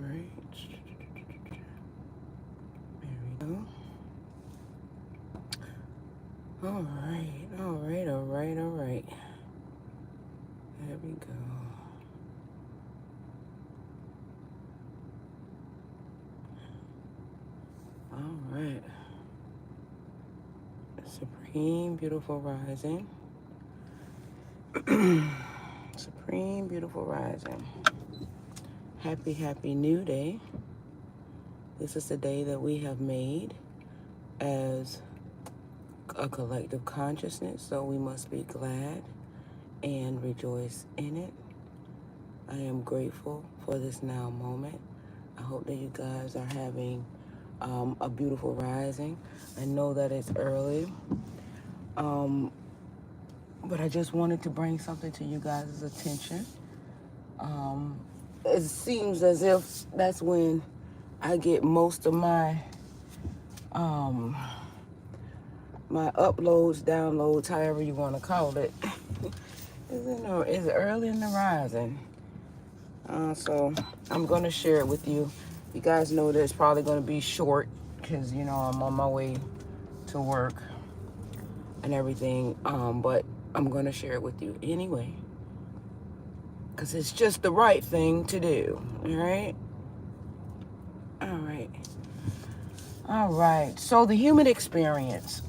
right. There we go. All right, all right, all right, all right. There we go. All right. Supreme Beautiful Rising. Supreme Beautiful Rising. Happy, happy new day. This is the day that we have made as a collective consciousness, so we must be glad and rejoice in it. I am grateful for this now moment. I hope that you guys are having a beautiful rising. I know that it's early, but I just wanted to bring something to you guys' attention. It seems as if that's when I get most of my my uploads, downloads, however you want to call it. It's early in the rising. So I'm going to share it with you. You guys know that it's probably going to be short because, I'm on my way to work and everything. But I'm going to share it with you anyway because it's just the right thing to do. All right? All right. All right. So the human experience.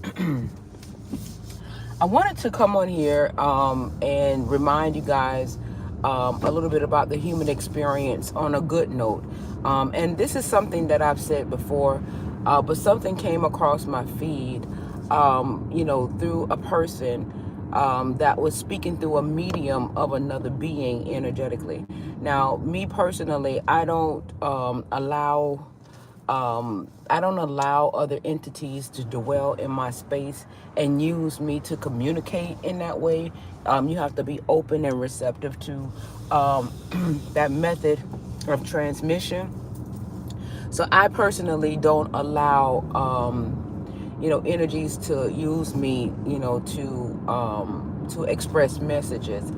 I wanted to come on here and remind you guys a little bit about the human experience on a good note. And this is something that I've said before, but something came across my feed, through a person that was speaking through a medium of another being energetically. Now, me personally, I don't allow other entities to dwell in my space and use me to communicate in that way. You have to be open and receptive to that method of transmission. So I personally don't allow, energies to use me, to express messages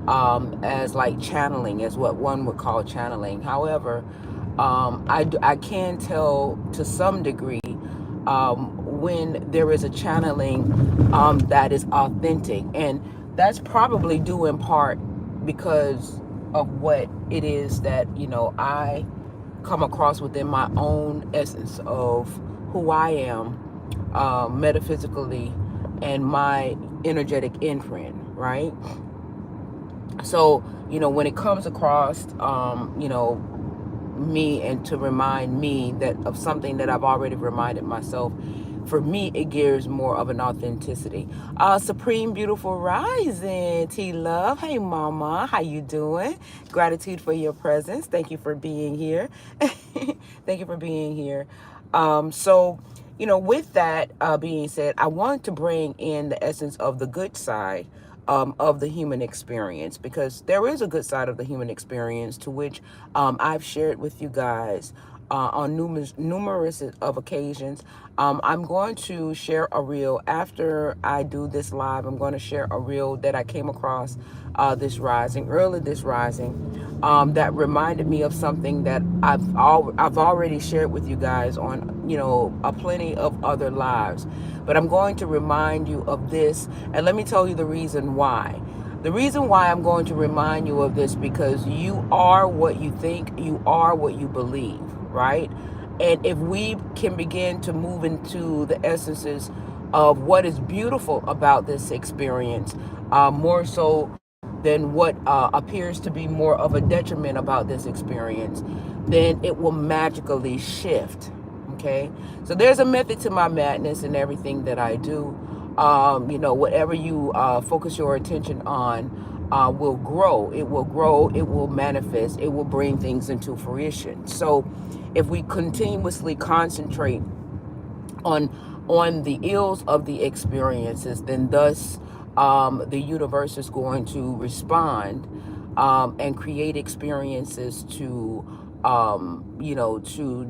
as like channeling, as what one would call channeling. However, I can tell to some degree when there is a channeling that is authentic. And that's probably due in part because of what it is that, I come across within my own essence of who I am metaphysically and my energetic imprint, right? So, when it comes across, me and to remind me that of something that I've already reminded myself, for me it gives more of an authenticity. Supreme Beautiful Rising, T-Love. Hey mama, how you doing? Gratitude for your presence. Thank you for being here. Thank you for being here. With that being said, I wanted to bring in the essence of the good side of the human experience, because there is a good side of the human experience to which I've shared with you guys on numerous of occasions. I'm going to share a reel after I do this live. I'm going to share a reel that I came across early this rising, that reminded me of something that I've already shared with you guys on a plenty of other lives. But I'm going to remind you of this, and let me tell you the reason why. The reason why I'm going to remind you of this, because you are what you think, you are what you believe, right? And if we can begin to move into the essences of what is beautiful about this experience, more so than what appears to be more of a detriment about this experience, then it will magically shift. Okay, so there's a method to my madness and everything that I do. Whatever you focus your attention on will grow. It will grow. It will manifest. It will bring things into fruition. So if we continuously concentrate on the ills of the experiences, then thus the universe is going to respond and create experiences to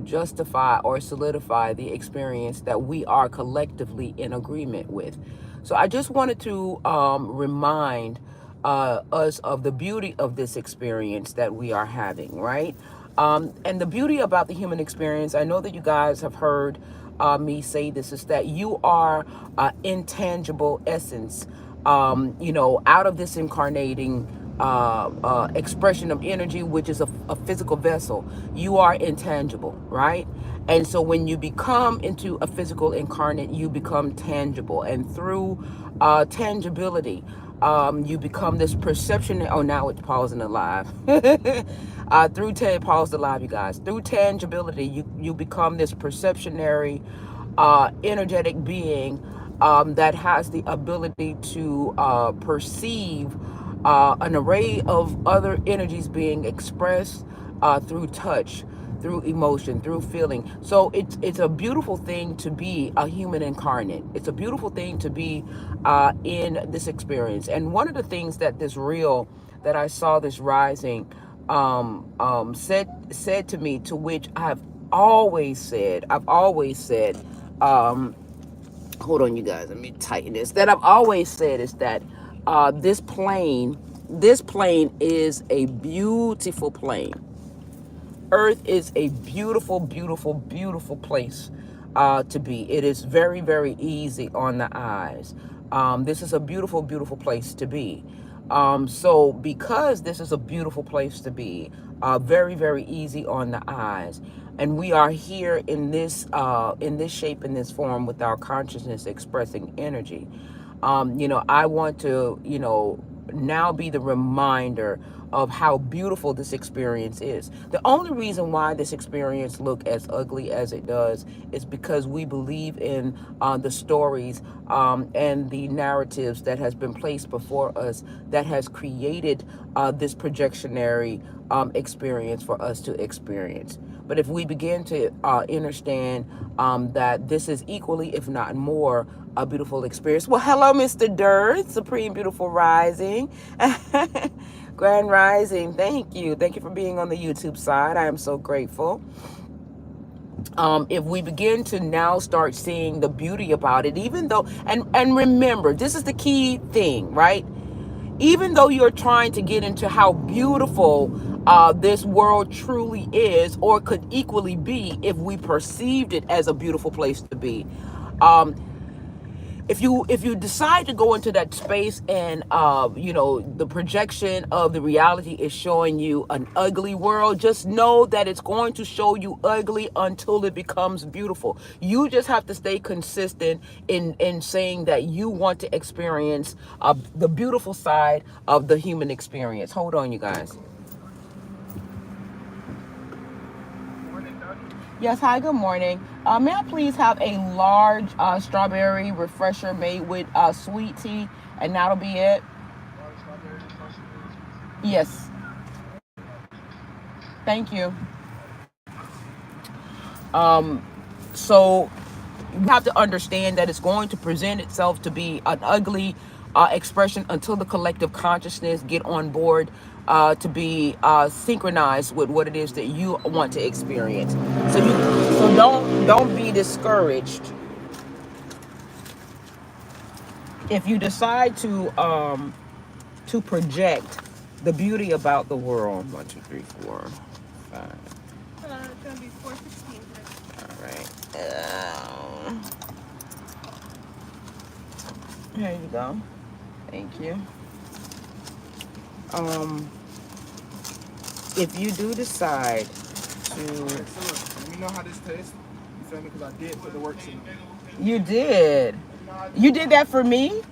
justify or solidify the experience that we are collectively in agreement with. So I just wanted to remind us of the beauty of this experience that we are having, right? And the beauty about the human experience, I know that you guys have heard me say this, is that you are intangible essence, out of this incarnating expression of energy, which is a physical vessel. You are intangible, right? And so when you become into a physical incarnate, you become tangible. And through tangibility, you become this perception. Oh, now it's pausing alive. Pause the live, you guys. Through tangibility, you become this perceptionary, energetic being that has the ability to perceive an array of other energies being expressed through touch, through emotion, through feeling. So it's a beautiful thing to be a human incarnate. It's a beautiful thing to be in this experience. And one of the things that this reel that I saw this rising said to me, to which I've always said, hold on, you guys, let me tighten this. That I've always said is that this plane is a beautiful plane. Earth is a beautiful, beautiful, beautiful place to be. It is very, very easy on the eyes. This is a beautiful, beautiful place to be. So because this is a beautiful place to be, very, very easy on the eyes, and we are here in this shape, in this form, with our consciousness expressing energy. I want to, now be the reminder of how beautiful this experience is. The only reason why this experience look as ugly as it does is because we believe in the stories and the narratives that has been placed before us, that has created this projectionary experience for us to experience. But if we begin to understand that this is equally, if not more, a beautiful experience. Well, hello, Mr. Durr, Supreme Beautiful Rising. Grand Rising, thank you. Thank you for being on the YouTube side. I am so grateful. If we begin to now start seeing the beauty about it, even though, and remember, this is the key thing, right? Even though you're trying to get into how beautiful this world truly is, or could equally be if we perceived it as a beautiful place to be, if you decide to go into that space and the projection of the reality is showing you an ugly world, just know that it's going to show you ugly until it becomes beautiful. You just have to stay consistent in saying that you want to experience the beautiful side of the human experience. Hold on, you guys. Yes, hi, good morning. May I please have a large strawberry refresher made with sweet tea, and that'll be it? Yes. Thank you. So you have to understand that it's going to present itself to be an ugly expression until the collective consciousness get on board to be synchronized with what it is that you want to experience. So don't be discouraged if you decide to project the beauty about the world. 1, 2, 3, 4, 5. It's gonna be 4:16. All right. Here you go. Thank you. If you do decide to, you know how this tastes. You feel me? Because I did put the work in. You did. You did that for me.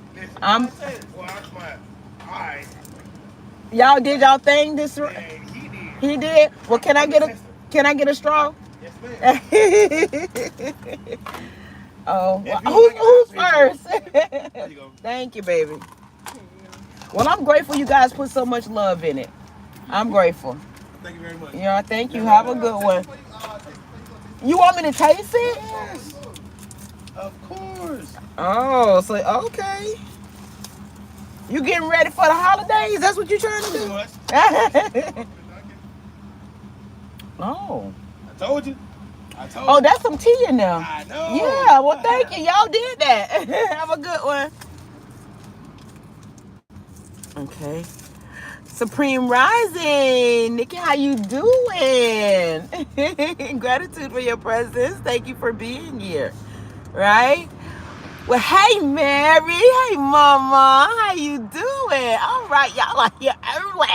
Y'all did y'all thing this. He did. Well, can I get a straw? Yes, ma'am. Oh, who's first? There you go. Thank you, baby. Well, I'm grateful you guys put so much love in it. I'm grateful. Thank you very much. Yeah, thank you. Have a good one. You want me to taste it? Yes. Of course. Oh, so okay. You getting ready for the holidays? That's what you're trying to do? Oh. I told you. Oh, that's some tea in there. I know. Yeah, well, thank you. Y'all did that. Have a good one. Okay. Supreme Rising. Nikki, how you doing? Gratitude for your presence. Thank you for being here. Right? Well, hey, Mary. Hey, Mama. How you doing? All right, y'all are here early.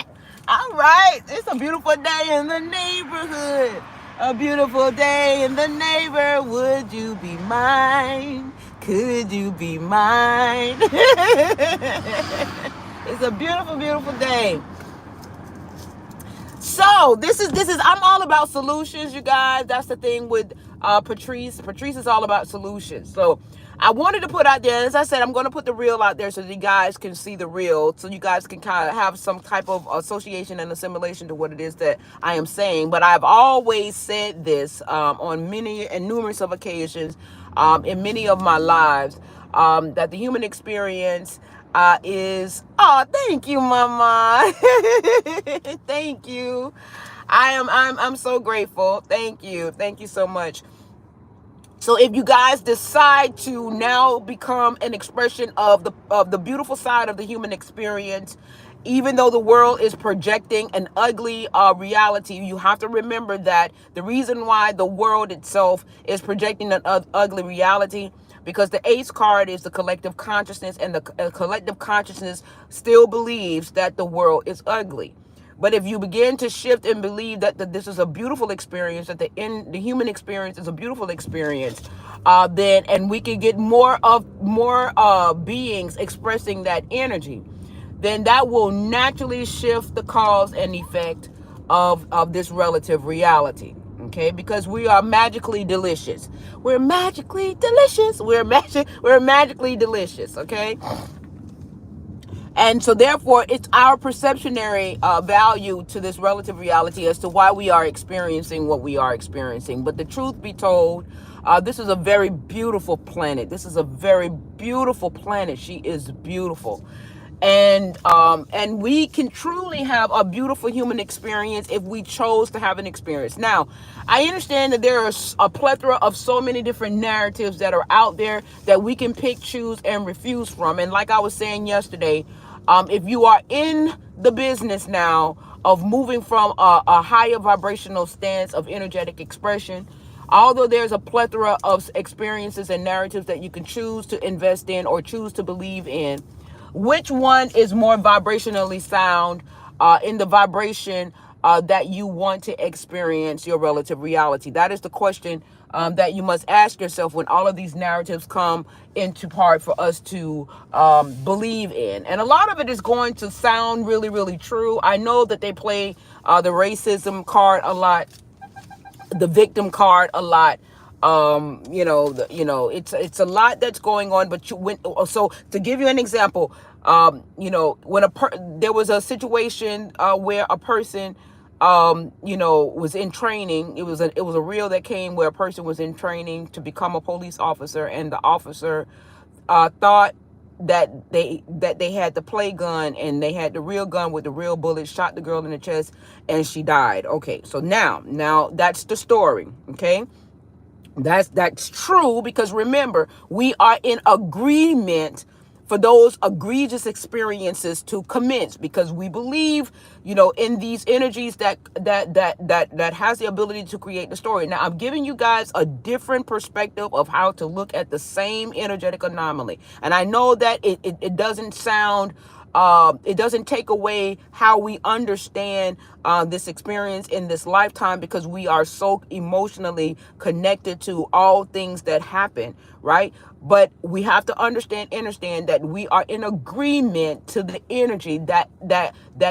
All right. It's a beautiful day in the neighborhood. A beautiful day in the neighborhood. Would you be mine? Could you be mine? It's a beautiful, beautiful day. So this is I'm all about solutions, you guys. That's the thing with Patrice. Patrice is all about solutions. So I wanted to put out there, as I said, I'm going to put the reel out there so that you guys can see the reel, so you guys can kind of have some type of association and assimilation to what it is that I am saying. But I've always said this on many and numerous of occasions in many of my lives, that the human experience thank you, Mama. Thank you. I'm so grateful. Thank you. Thank you so much. So if you guys decide to now become an expression of the beautiful side of the human experience, even though the world is projecting an ugly reality, you have to remember that the reason why the world itself is projecting an ugly reality, because the ace card is the collective consciousness, and the collective consciousness still believes that the world is ugly. But if you begin to shift and believe that this is a beautiful experience, that the human experience is a beautiful experience, then and we can get more beings expressing that energy, then that will naturally shift the cause and effect of this relative reality. Okay, because we are magically delicious. We're magically delicious. We're magically delicious. Okay. And so therefore, it's our perceptionary value to this relative reality as to why we are experiencing what we are experiencing. But the truth be told, this is a very beautiful planet. This is a very beautiful planet. She is beautiful. And we can truly have a beautiful human experience if we chose to have an experience. Now, I understand that there are a plethora of so many different narratives that are out there that we can pick, choose, and refuse from. And like I was saying yesterday, if you are in the business now of moving from a higher vibrational stance of energetic expression, although there's a plethora of experiences and narratives that you can choose to invest in or choose to believe in, which one is more vibrationally sound in the vibration that you want to experience your relative reality? That is the question that you must ask yourself when all of these narratives come into part for us to believe in. And a lot of it is going to sound really, really true. I know that they play the racism card a lot, the victim card a lot. It's a lot that's going on. But so to give you an example, when there was a situation where a person was in training. It was a reel that came where a person was in training to become a police officer, and the officer thought that they had the play gun, and they had the real gun with the real bullet, shot the girl in the chest, and she died. Okay, so now that's the story. Okay, that's true, because remember, we are in agreement for those egregious experiences to commence, because we believe, in these energies that has the ability to create the story. Now, I'm giving you guys a different perspective of how to look at the same energetic anomaly, and I know that it doesn't sound. It doesn't take away how we understand this experience in this lifetime, because we are so emotionally connected to all things that happen, right? But we have to understand that we are in agreement to the energy that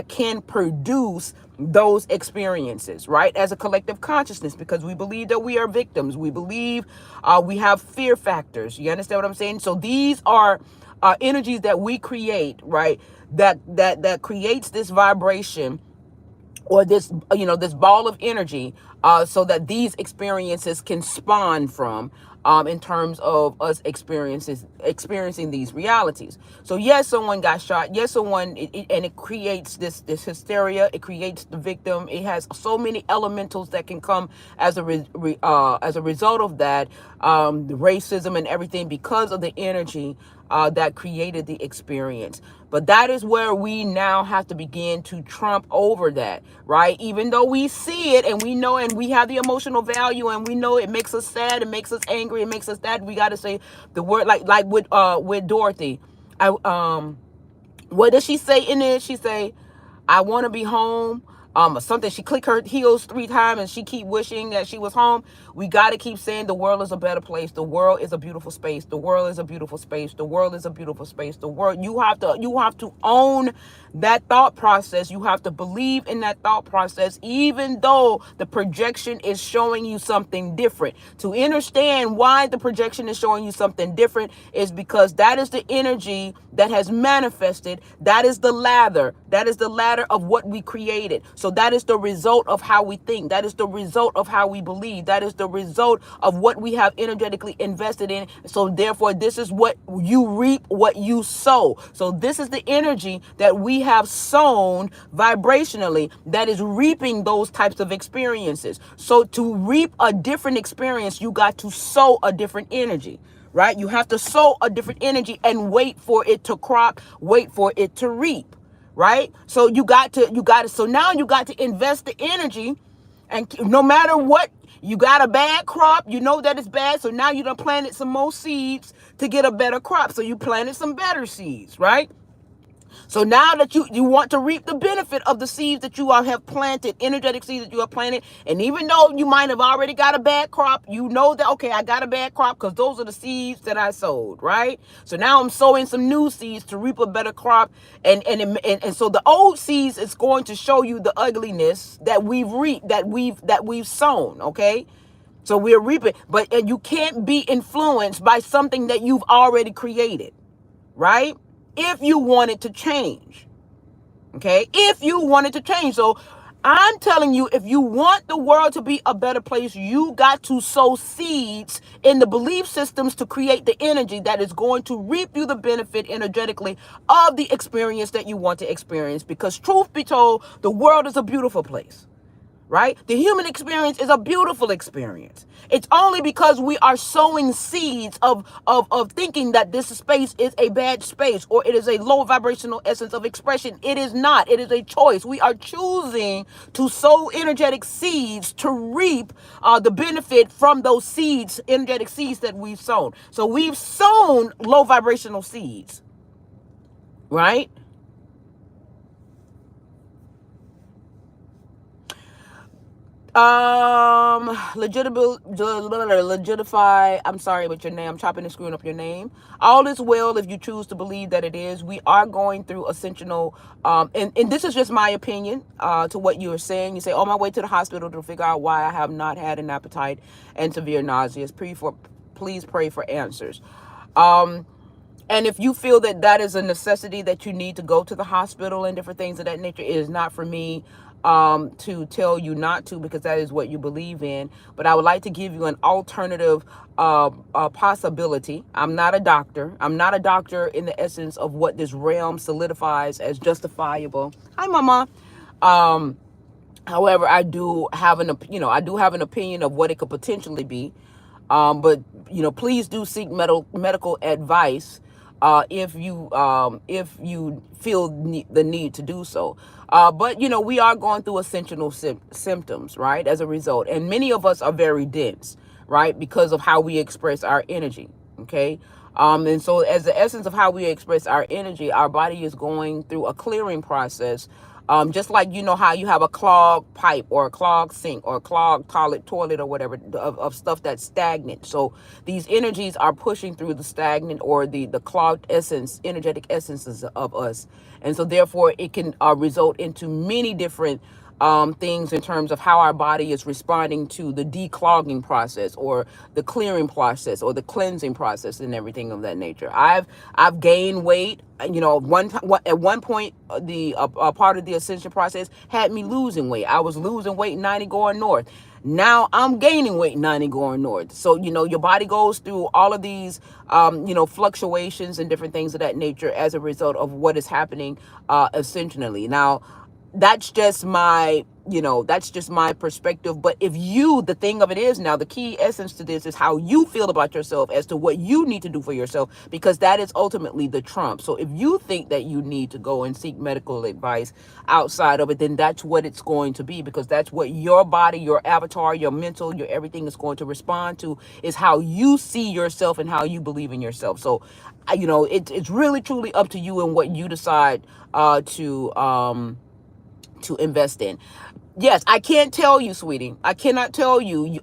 can produce those experiences, right? As a collective consciousness, because we believe that we are victims. We believe we have fear factors. You understand what I'm saying? So these are energies that we create, right? That creates this vibration, or this this ball of energy, so that these experiences can spawn from, in terms of us experiencing these realities. So yes, someone got shot. Yes, and it creates this hysteria. It creates the victim. It has so many elementals that can come as a result of that, the racism and everything, because of the energy that created the experience. But that is where we now have to begin to trump over that, right? Even though we see it and we know and we have the emotional value and we know it makes us sad, it makes us angry, it makes us that, we got to say the word like with Dorothy. What does she say in it? She say, I want to be home. Or something. She click her heels 3 times and she keep wishing that she was home. We got to keep saying the world is a better place. The world is a beautiful space. The world is a beautiful space. The world is a beautiful space. The world. You have to own that thought process. You have to believe in that thought process, even though the projection is showing you something different. To understand why the projection is showing you something different is because that is the energy that has manifested. That is the ladder. That is the ladder of what we created. So that is the result of how we think. That is the result of how we believe. That is the result of what we have energetically invested in. So therefore, this is what you reap, what you sow. So this is the energy that we have sown vibrationally that is reaping those types of experiences. So to reap a different experience, you got to sow a different energy. Right? You have to sow a different energy and wait for it to crop, wait for it to reap. Right? So so now you got to invest the energy, and no matter what, you got a bad crop, you know that it's bad. So now you done planted some more seeds to get a better crop. So you planted some better seeds, right? So now that you want to reap the benefit of the seeds that you have planted, energetic seeds that you have planted, and even though you might have already got a bad crop, you know that, okay, I got a bad crop because those are the seeds that I sowed, right? So now I'm sowing some new seeds to reap a better crop, and so the old seeds is going to show you the ugliness that we've reaped, that we've sown, okay? So we're reaping, but you can't be influenced by something that you've already created, right? If you want it to change, okay? If you want it to change. So I'm telling you, if you want the world to be a better place, you got to sow seeds in the belief systems to create the energy that is going to reap you the benefit energetically of the experience that you want to experience. Because truth be told, the world is a beautiful place. Right? The human experience is a beautiful experience. It's only because we are sowing seeds of thinking that this space is a bad space or it is a low vibrational essence of expression. It is not. It is a choice. We are choosing to sow energetic seeds to reap the benefit from those seeds, energetic seeds that we've sown. So we've sown low vibrational seeds, right? Legitify. I'm sorry, but your name. I'm chopping and screwing up your name. All is well if you choose to believe that it is. We are going through ascensional, and this is just my opinion, to what you are saying. You say, on my way to the hospital to figure out why I have not had an appetite and severe nausea. Please pray for answers. And if you feel that that is a necessity that you need to go to the hospital and different things of that nature, it is not for me to tell you not to, because that is what you believe in. But I would like to give you an alternative possibility. I'm not a doctor. I'm not a doctor in the essence of what this realm solidifies as justifiable. Hi, Mama. However, I do have an opinion of what it could potentially be. But please do seek medical advice if you feel the need to do so. But we are going through ascensional symptoms, right? As a result, and many of us are very dense, right, because of how we express our energy. Okay. And so as the essence of how we express our energy, our body is going through a clearing process. Just like how you have a clogged pipe or a clogged sink or a clogged toilet or whatever of stuff that's stagnant. So these energies are pushing through the stagnant or the clogged energetic essences of us. And so therefore it can result into many different things in terms of how our body is responding to the declogging process or the clearing process or the cleansing process and everything of that nature. I've gained weight. At one point, the part of the ascension process had me losing weight. I was losing weight 90 going north. Now I'm gaining weight 90 going north. So, your body goes through all of these, fluctuations and different things of that nature as a result of what is happening ascensionally. Now, that's just my that's just my perspective. But if the thing of it is now, the key essence to this is how you feel about yourself as to what you need to do for yourself, because that is ultimately the trump. So if you think that you need to go and seek medical advice outside of it, then that's what it's going to be, because that's what your body, your avatar, your mental, your everything is going to respond to, is how you see yourself and how you believe in yourself. So, it's really truly up to you and what you decide to invest in. Yes, I can't tell you, sweetie. I cannot tell you.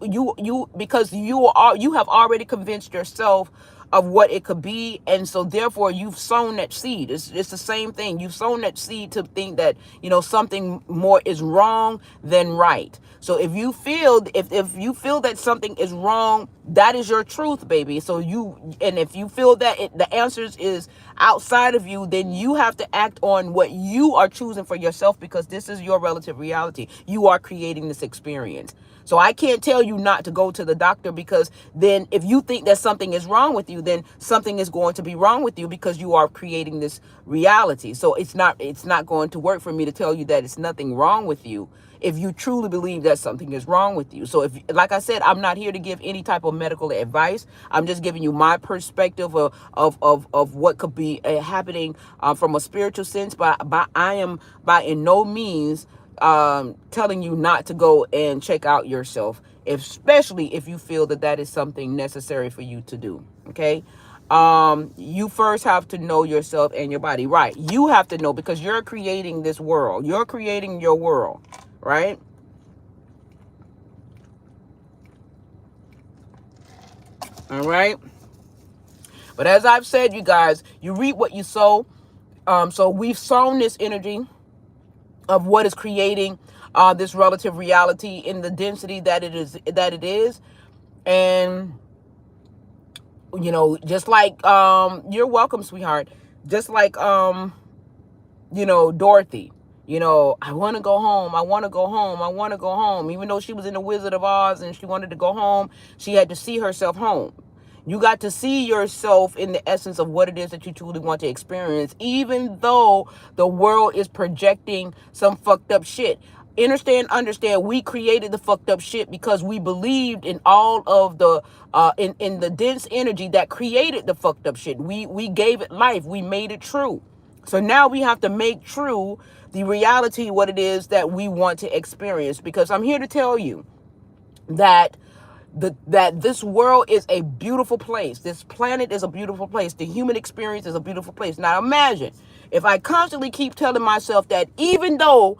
Because you have already convinced yourself of what it could be, and so therefore you've sown that seed. It's the same thing. You've sown that seed to think that something more is wrong than right. So if you feel that something is wrong, that is your truth, baby. So and if you feel that the answers is outside of you, then you have to act on what you are choosing for yourself, because this is your relative reality. You are creating this experience. So I can't tell you not to go to the doctor, because then if you think that something is wrong with you, then something is going to be wrong with you, because you are creating this reality. So it's not going to work for me to tell you that it's nothing wrong with you if you truly believe that something is wrong with you. So if, like I said, I'm not here to give any type of medical advice. I'm just giving you my perspective of what could be happening from a spiritual sense. But I am by in no means telling you not to go and check out yourself, especially if you feel that that is something necessary for you to do. Okay. You first have to know yourself and your body, right? You have to know, because you're creating this world. You're creating your world, right? All right. But as I've said, you guys, you reap what you sow. So we've sown this energy of what is creating this relative reality in the density that it is. And just like you're welcome, sweetheart. Just like Dorothy. I want to go home. I want to go home. I want to go home. Even though she was in the Wizard of Oz and she wanted to go home, she had to see herself home. You got to see yourself in the essence of what it is that you truly want to experience, even though the world is projecting some fucked up shit. Understand, we created the fucked up shit because we believed in all of the in the dense energy that created the fucked up shit. We gave it life. We made it true. So now we have to make true the reality, what it is that we want to experience. Because I'm here to tell you that that this world is a beautiful place. This planet is a beautiful place. The human experience is a beautiful place. Now imagine if I constantly keep telling myself that even though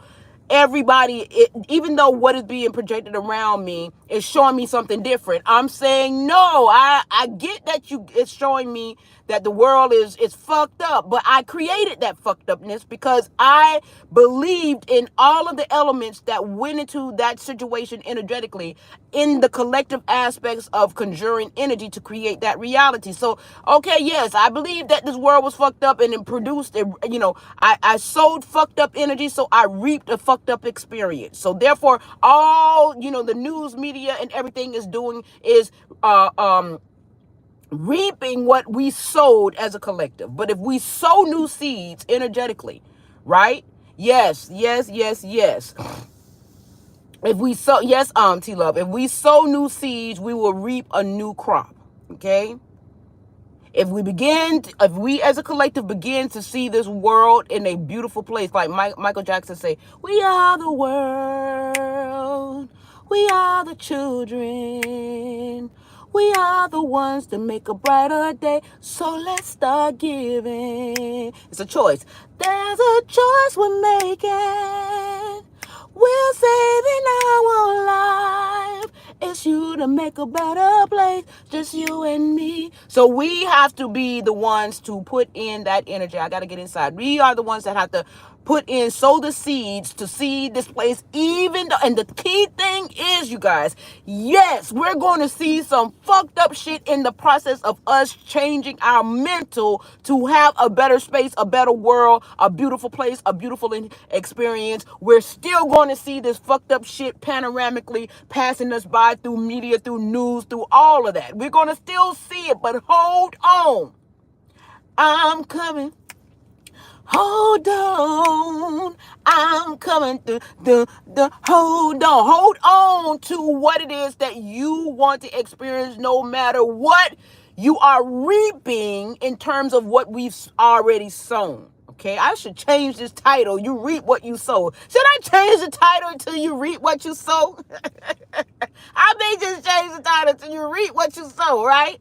even though what is being projected around me is showing me something different, I'm saying no. I get that it's showing me that the world is fucked up, but I created that fucked upness because I believed in all of the elements that went into that situation energetically, in the collective aspects of conjuring energy to create that reality. So, okay, yes, I believe that this world was fucked up and it produced, I sowed fucked up energy, so I reaped a fucked up experience. So therefore, all, the news media and everything is doing is, reaping what we sowed as a collective. But if we sow new seeds energetically, right? Yes, yes, yes, yes. If we sow, yes, T Love, if we sow new seeds, we will reap a new crop. Okay? If we as a collective begin to see this world in a beautiful place, like Michael Jackson say, we are the world, we are the children, we are the ones to make a brighter day, so let's start giving. It's a choice. There's a choice we're making. We're saving our life. It's you to make a better place. Just you and me. So we have to be the ones to put in that energy. I got to get inside. We are the ones that have to sow the seeds to see this place, even though, and the key thing is, you guys, yes, we're going to see some fucked up shit in the process of us changing our mental to have a better space, a better world, a beautiful place, a beautiful experience. We're still going to see this fucked up shit panoramically passing us by through media, through news, through all of that. We're going to still see it, but hold on. I'm coming Hold on, I'm coming through. Hold on to what it is that you want to experience, no matter what you are reaping in terms of what we've already sown. Okay, I should change this title. You reap what you sow. Should I change the title until you reap what you sow? I may just change the title until you reap what you sow, right?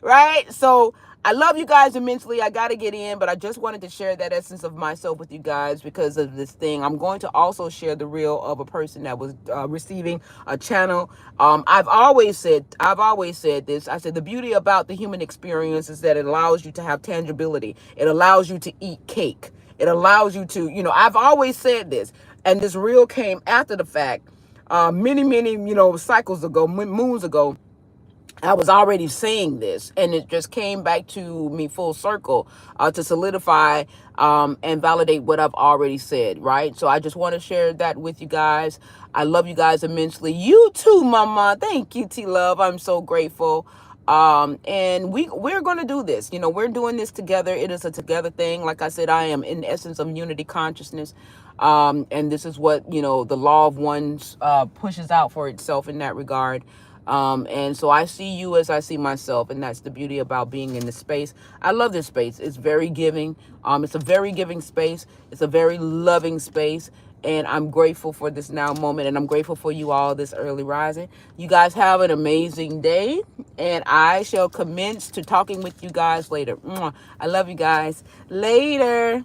Right? So I love you guys immensely. I got to get in, but I just wanted to share that essence of myself with you guys because of this thing. I'm going to also share the reel of a person that was receiving a channel. I've always said this. I said the beauty about the human experience is that it allows you to have tangibility. It allows you to eat cake. It allows you to, I've always said this, and this reel came after the fact, many, cycles ago, moons ago. I was already saying this, and it just came back to me full circle to solidify and validate what I've already said, right? So I just want to share that with you guys. I love you guys immensely. You too, Mama. Thank you, T Love. I'm so grateful. And we're going to do this. We're doing this together. It is a together thing. Like I said, I am in essence of unity consciousness. And this is what, the law of ones pushes out for itself in that regard. And so I see you as I see myself, and that's the beauty about being in this space. I love this space. It's very giving. It's a very giving space. It's a very loving space. And I'm grateful for this now moment, and I'm grateful for you all this early rising. You guys have an amazing day, and I shall commence to talking with you guys later. Mwah. I love you guys. Later.